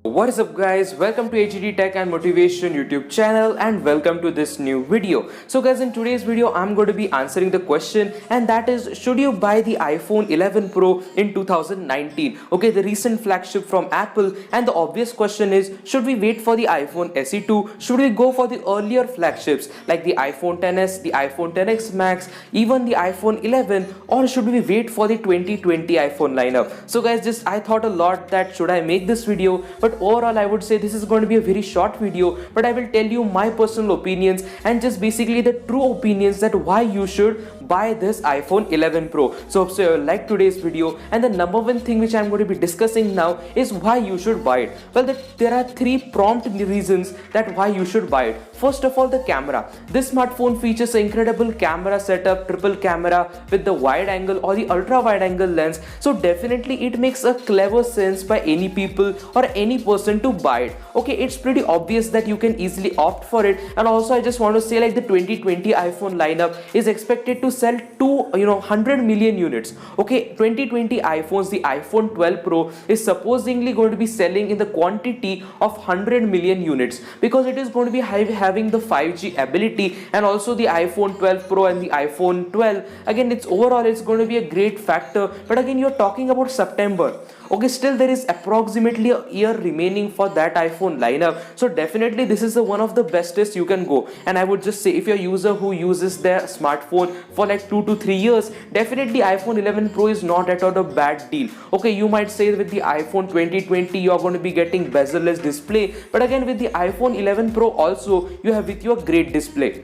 What is up guys, welcome to HED Tech and Motivation YouTube channel and welcome to this new video. So guys, in today's video I'm going to be answering the question, and that is, should you buy the iPhone 11 Pro in 2019? Okay, the recent flagship from Apple, and the obvious question is, should we wait for the iPhone SE2? Should we go for the earlier flagships like the iPhone XS, the iPhone XS Max, even the iPhone 11, or should we wait for the 2020 iPhone lineup? So guys, I thought a lot that should I make this video, but overall I would say this is going to be a very short video, but I will tell you my personal opinions and just basically the true opinions that why you should buy this iPhone 11 Pro. So hope you like today's video, and the number one thing which I'm going to be discussing now is why you should buy it. Well, there are three prompt reasons that why you should buy it. First of all, the camera. This smartphone features an incredible camera setup, triple camera with the wide angle or the ultra wide angle lens. So definitely it makes a clever sense by any people or any person to buy it. Okay, it's pretty obvious that you can easily opt for it. And also I just want to say, like, the 2020 iPhone lineup is expected to sell 100 million units. Okay, 2020 iPhones, the iPhone 12 Pro is supposedly going to be selling in the quantity of 100 million units because it is going to be having the 5G ability, and also the iPhone 12 Pro and the iPhone 12. Again, it's going to be a great factor, but again, you're talking about September. Okay, still there is approximately a year remaining for that iPhone lineup, so definitely this is one of the bestest you can go. And I would just say, if you're a user who uses their smartphone for like 2 to 3 years, definitely iPhone 11 Pro is not at all a bad deal. Okay, you might say with the iPhone 2020 you're going to be getting bezel-less display, but again with the iPhone 11 Pro also you have with you a great display.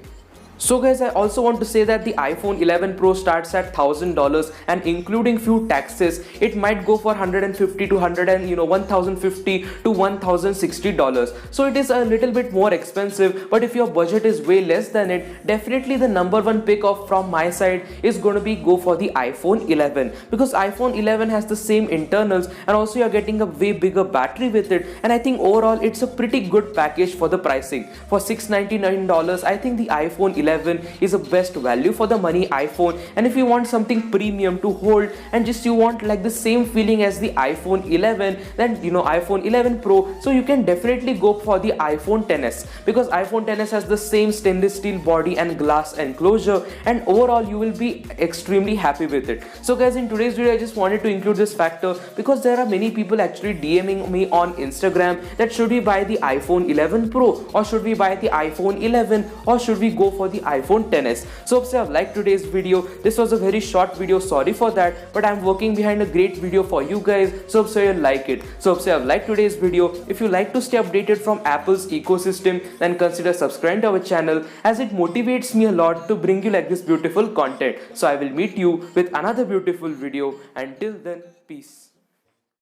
So guys, I also want to say that the iPhone 11 Pro starts at $1,000, and including few taxes, it might go for $150 to $1,050 to $1,060. So it is a little bit more expensive, but if your budget is way less than it, definitely the number one pick of from my side is going to be go for the iPhone 11, because iPhone 11 has the same internals, and also you're getting a way bigger battery with it, and I think overall it's a pretty good package for the pricing. For $699, I think the iPhone 11 is a best value for the money iPhone. And if you want something premium to hold and just you want like the same feeling as the iPhone 11, then iPhone 11 Pro, so you can definitely go for the iPhone XS, because iPhone XS has the same stainless steel body and glass enclosure, and overall you will be extremely happy with it. So guys, in today's video I just wanted to include this factor because there are many people actually DMing me on Instagram that should we buy the iPhone 11 Pro, or should we buy the iPhone 11, or should we go for the iPhone XS. So hope you have liked today's video. This was a very short video, sorry for that, but I'm working behind a great video for you guys, so hope you like it. So hope you have liked today's video. If you like to stay updated from Apple's ecosystem, then consider subscribing to our channel, as it motivates me a lot to bring you like this beautiful content. So I will meet you with another beautiful video. Until then, peace.